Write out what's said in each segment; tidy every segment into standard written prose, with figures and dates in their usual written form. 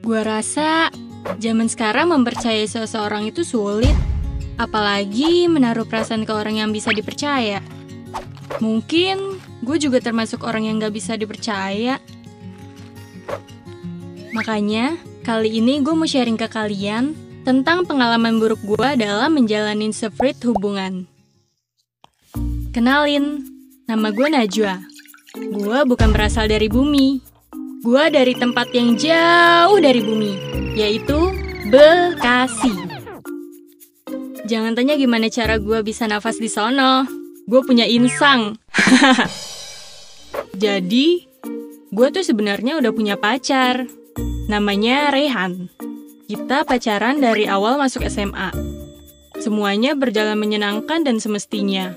Gua rasa zaman sekarang mempercayai seseorang itu sulit, apalagi menaruh perasaan ke orang yang bisa dipercaya. Mungkin gue juga termasuk orang yang gak bisa dipercaya. Makanya, kali ini gue mau sharing ke kalian tentang pengalaman buruk gue dalam menjalani sefrit hubungan. Kenalin, nama gue Najwa. Gue bukan berasal dari bumi. Gue dari tempat yang jauh dari bumi, yaitu Bekasi. Jangan tanya gimana cara gue bisa nafas di sono. Gue punya insang. Jadi, gue tuh sebenarnya udah punya pacar. Namanya Rehan. Kita pacaran dari awal masuk SMA. Semuanya berjalan menyenangkan dan semestinya.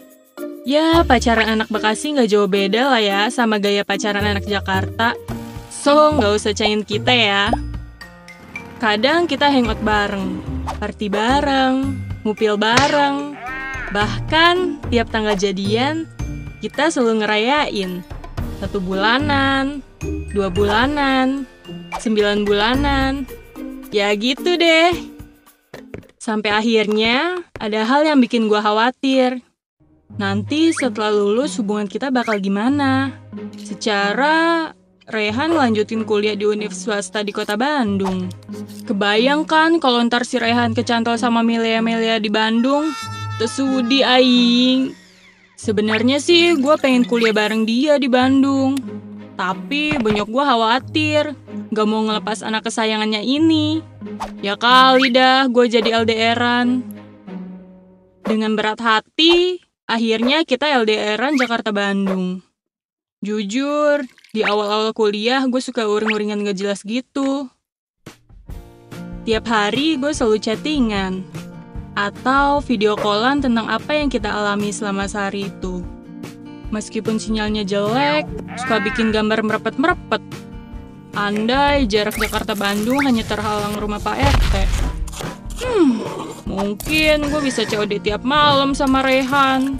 Ya, pacaran anak Bekasi gak jauh beda lah ya sama gaya pacaran anak Jakarta. So, gak usah cain kita ya. Kadang kita hangout bareng, party bareng, ngupil bareng. Bahkan, tiap tanggal jadian, kita selalu ngerayain. 1 bulanan, 2 bulanan, 9 bulanan. Ya gitu deh. Sampai akhirnya, ada hal yang bikin gue khawatir. Nanti setelah lulus hubungan kita bakal gimana? Secara Rehan lanjutin kuliah di univ swasta di kota Bandung. Kebayang kan kalau ntar si Rehan kecantol sama Melia-Melia di Bandung? Tesudi aing. Sebenarnya sih gue pengen kuliah bareng dia di Bandung. Tapi bonyok gue khawatir gak mau ngelepas anak kesayangannya ini. Ya kali dah gue jadi LDR-an. Dengan berat hati, akhirnya kita LDR-an Jakarta-Bandung. Jujur, di awal-awal kuliah gue suka uring-uringan gak jelas gitu. Tiap hari gue selalu chattingan atau video callan tentang apa yang kita alami selama sehari itu. Meskipun sinyalnya jelek, suka bikin gambar merepet-merepet. Andai jarak Jakarta-Bandung hanya terhalang rumah Pak RT. Mungkin gue bisa COD tiap malam sama Rehan.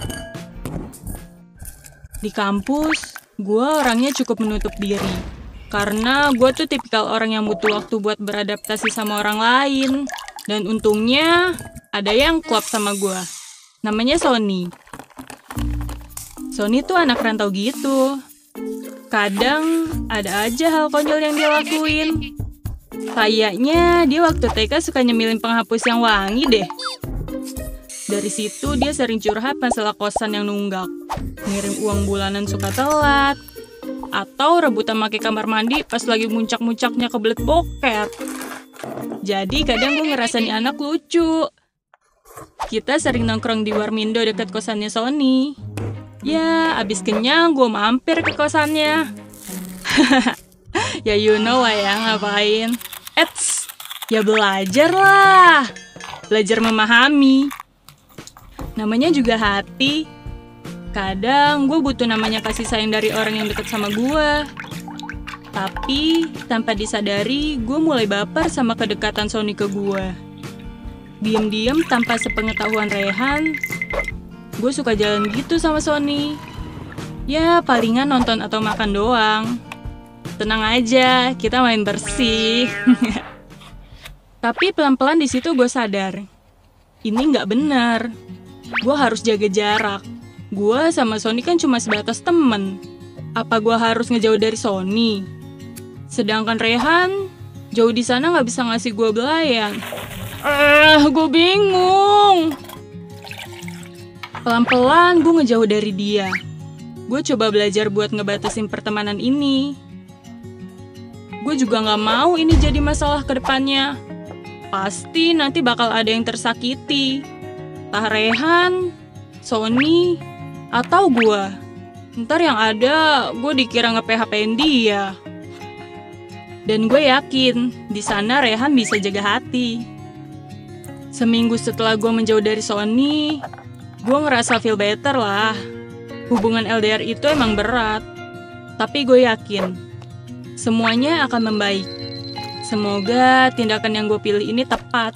Di kampus, gue orangnya cukup menutup diri. Karena gue tuh tipikal orang yang butuh waktu buat beradaptasi sama orang lain. Dan untungnya, ada yang klop sama gue. Namanya Sony. Sony tuh anak rantau gitu. Kadang ada aja hal konyol yang dia lakuin. Kayaknya dia waktu TK suka nyemilin penghapus yang wangi deh. Dari situ dia sering curhat masalah kosan yang nunggak. Ngirim uang bulanan suka telat. Atau rebutan pakai kamar mandi pas lagi muncak-muncaknya kebelet boker. Jadi kadang gue ngerasa nih anak lucu. Kita sering nongkrong di Warmindo dekat kosannya Sony. Ya, abis kenyang gue mampir ke kosannya. Ya you know lah ya ngapain. Ya belajar lah. Belajar memahami. Namanya juga hati. Kadang gue butuh namanya kasih sayang dari orang yang dekat sama gue. Tapi tanpa disadari gue mulai baper sama kedekatan Sony ke gue. Diam-diam tanpa sepengetahuan Rehan, gue suka jalan gitu sama Sony. Ya palingan nonton atau makan doang. Tenang aja, kita main bersih. Tapi pelan-pelan di situ gue sadar, ini nggak benar. Gue harus jaga jarak. Gue sama Sony kan cuma sebatas temen. Apa gue harus ngejauh dari Sony? Sedangkan Rehan jauh di sana nggak bisa ngasih gue belayan. Gue bingung. Pelan-pelan gue ngejauh dari dia. Gue coba belajar buat ngebatasin pertemanan ini. Gue juga nggak mau ini jadi masalah ke depannya. Pasti nanti bakal ada yang tersakiti. Entah Rehan, Sony, atau gue. Ntar yang ada gue dikira nge-PHP-in dia. Dan gue yakin di sana Rehan bisa jaga hati. Seminggu setelah gue menjauh dari Sony, gue ngerasa feel better lah. Hubungan LDR itu emang berat. Tapi gue yakin semuanya akan membaik. Semoga tindakan yang gue pilih ini tepat.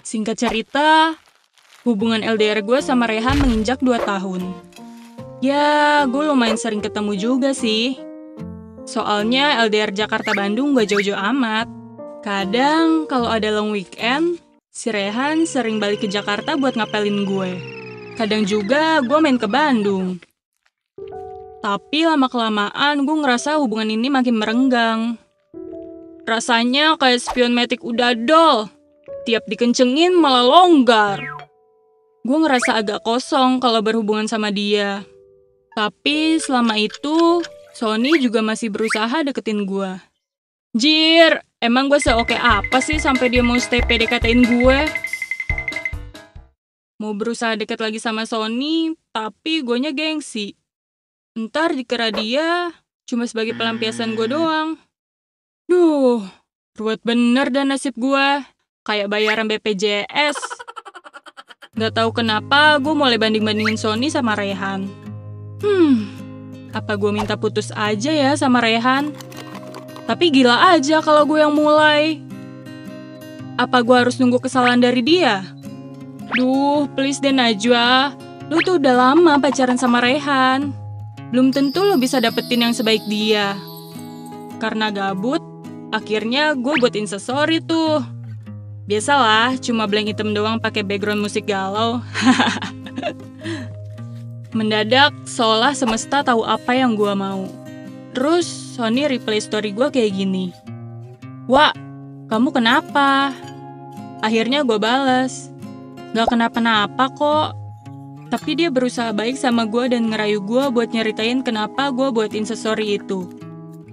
Singkat cerita, hubungan LDR gue sama Rehan menginjak 2 tahun. Ya, gue lumayan sering ketemu juga sih. Soalnya LDR Jakarta-Bandung gak jauh-jauh amat. Kadang kalau ada long weekend, si Rehan sering balik ke Jakarta buat ngapelin gue. Kadang juga gue main ke Bandung. Tapi lama-kelamaan gue ngerasa hubungan ini makin merenggang. Rasanya kayak spion metik udah dol. Tiap dikencengin malah longgar. Gue ngerasa agak kosong kalau berhubungan sama dia. Tapi selama itu, Sony juga masih berusaha deketin gue. Jir, emang gue seoke apa sih sampai dia mau stay PDKT-in gue? Mau berusaha deket lagi sama Sony, tapi guenya gengsi. Ntar dikira dia cuma sebagai pelampiasan gue doang. Duh, ruwet bener dah nasib gue. Kayak bayaran BPJS. Gak tahu kenapa gue mulai banding-bandingin Sony sama Rehan. Apa gue minta putus aja ya sama Rehan? Tapi gila aja kalau gue yang mulai. Apa gue harus nunggu kesalahan dari dia? Duh, please deh Najwa. Lu tuh udah lama pacaran sama Rehan. Belum tentu lu bisa dapetin yang sebaik dia. Karena gabut, akhirnya gue buat instastory tuh. Biasalah, cuma blank hitam doang pakai background musik galau. Mendadak, seolah semesta tahu apa yang gue mau. Terus, Sony replay story gue kayak gini. Wah, kamu kenapa? Akhirnya gue bales. Gak kenapa-napa kok. Tapi dia berusaha baik sama gue dan ngerayu gue buat nyeritain kenapa gue buat instastory itu.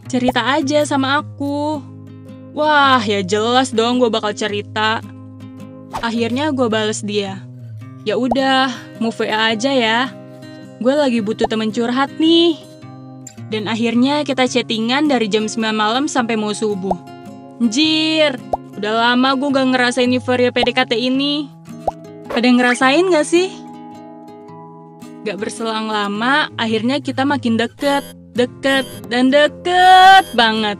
Cerita aja sama aku. Wah, ya jelas dong gue bakal cerita. Akhirnya gue bales dia. Ya udah, move WA aja ya. Gue lagi butuh temen curhat nih. Dan akhirnya kita chattingan dari jam 9 malam sampai mau subuh. Anjir, udah lama gue gak ngerasain euforia PDKT ini. Pada ngerasain gak sih? Gak berselang lama, akhirnya kita makin deket banget.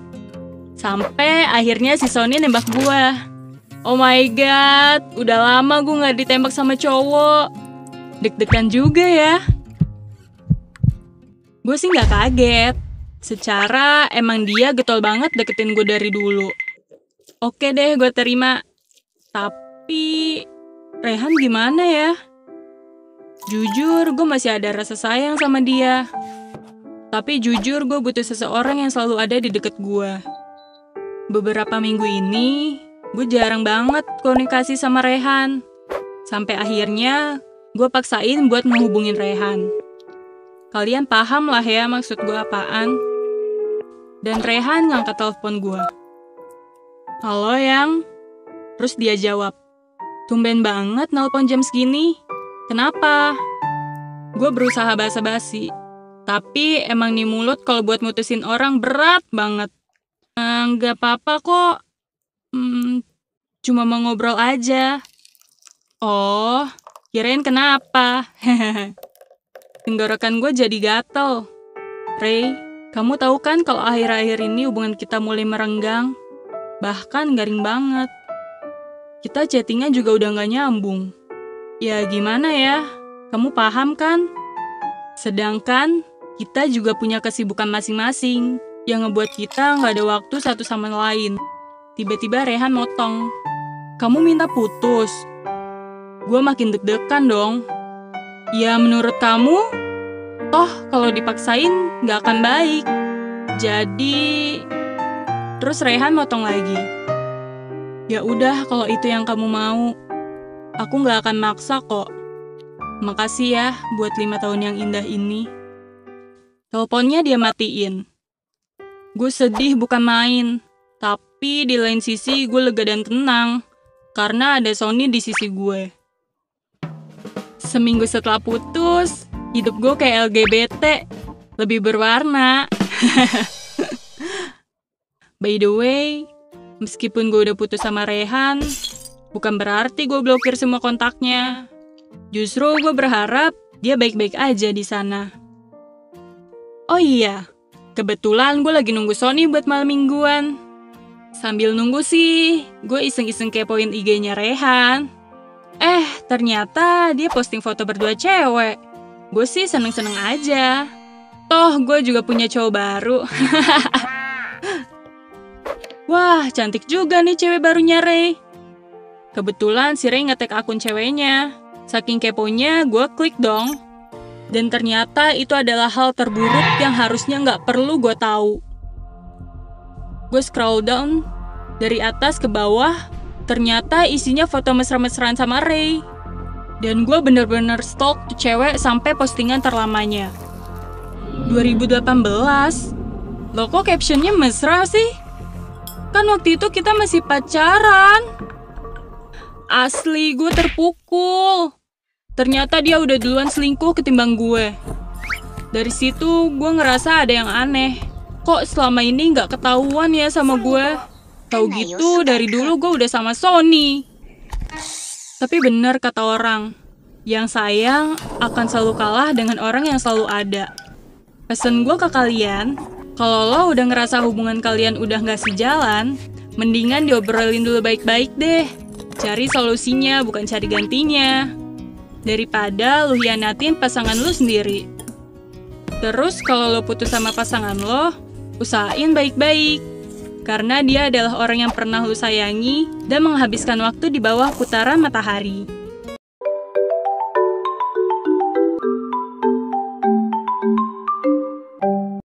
Sampai akhirnya si Sony nembak gue. Oh my god, udah lama gue gak ditembak sama cowok. Deg-degan juga ya. Gue sih gak kaget. Secara emang dia getol banget deketin gue dari dulu. Oke deh, gue terima. Tapi Rehan gimana ya? Jujur, gue masih ada rasa sayang sama dia. Tapi jujur, gue butuh seseorang yang selalu ada di deket gue. Beberapa minggu ini, gue jarang banget komunikasi sama Rehan. Sampai akhirnya, gue paksain buat ngehubungin Rehan. Kalian paham lah ya maksud gue apaan. Dan Rehan ngangkat telepon gue. Halo Yang. Terus dia jawab. Tumben banget nelpon jam segini. Kenapa? Gue berusaha basa-basi. Tapi emang nih mulut kalau buat mutusin orang berat banget. Nggak apa-apa kok. Cuma mau ngobrol aja. Oh, kirain kenapa? Tenggorokan gue jadi gatel. Ray, kamu tahu kan kalau akhir-akhir ini hubungan kita mulai merenggang? Bahkan garing banget. Kita chattingnya juga udah nggak nyambung. Ya gimana ya? Kamu paham kan? Sedangkan kita juga punya kesibukan masing-masing yang ngebuat kita nggak ada waktu satu sama lain. Tiba-tiba Rehan motong. Kamu minta putus? Gue makin deg-degan dong. Ya menurut kamu, toh kalau dipaksain nggak akan baik. Jadi, terus Rehan motong lagi. Ya udah kalau itu yang kamu mau. Aku nggak akan maksa kok. Makasih ya buat 5 tahun yang indah ini. Teleponnya dia matiin. Gue sedih bukan main. Tapi di lain sisi gue lega dan tenang. Karena ada Sony di sisi gue. Seminggu setelah putus, hidup gue kayak LGBT. Lebih berwarna. By the way, meskipun gue udah putus sama Rehan, bukan berarti gue blokir semua kontaknya. Justru gue berharap dia baik-baik aja di sana. Oh iya, kebetulan gue lagi nunggu Sony buat malam mingguan. Sambil nunggu sih, gue iseng-iseng kepoin IG-nya Rehan. Ternyata dia posting foto berdua cewek. Gue sih seneng-seneng aja. Toh, gue juga punya cowok baru. Wah, cantik juga nih cewek barunya Ray. Kebetulan si Ray nge-tag akun ceweknya. Saking keponya, gue klik dong. Dan ternyata itu adalah hal terburuk yang harusnya nggak perlu gue tahu. Gue scroll down, dari atas ke bawah, ternyata isinya foto mesra-mesraan sama Ray. Dan gue bener-bener stalk tuh cewek sampai postingan terlamanya. 2018? Loh kok captionnya mesra sih? Kan waktu itu kita masih pacaran. Asli, gue terpukul. Ternyata dia udah duluan selingkuh ketimbang gue. Dari situ, gue ngerasa ada yang aneh. Kok selama ini nggak ketahuan ya sama gue? Tahu gitu, dari dulu gue udah sama Sony. Tapi bener kata orang, yang sayang akan selalu kalah dengan orang yang selalu ada. Pesan gue ke kalian, kalau lo udah ngerasa hubungan kalian udah nggak sejalan, mendingan diobrolin dulu baik-baik deh. Cari solusinya, bukan cari gantinya. Daripada lu hianatin pasangan lu sendiri. Terus kalau lo putus sama pasangan lo, usahain baik-baik. Karena dia adalah orang yang pernah lu sayangi dan menghabiskan waktu di bawah putaran matahari.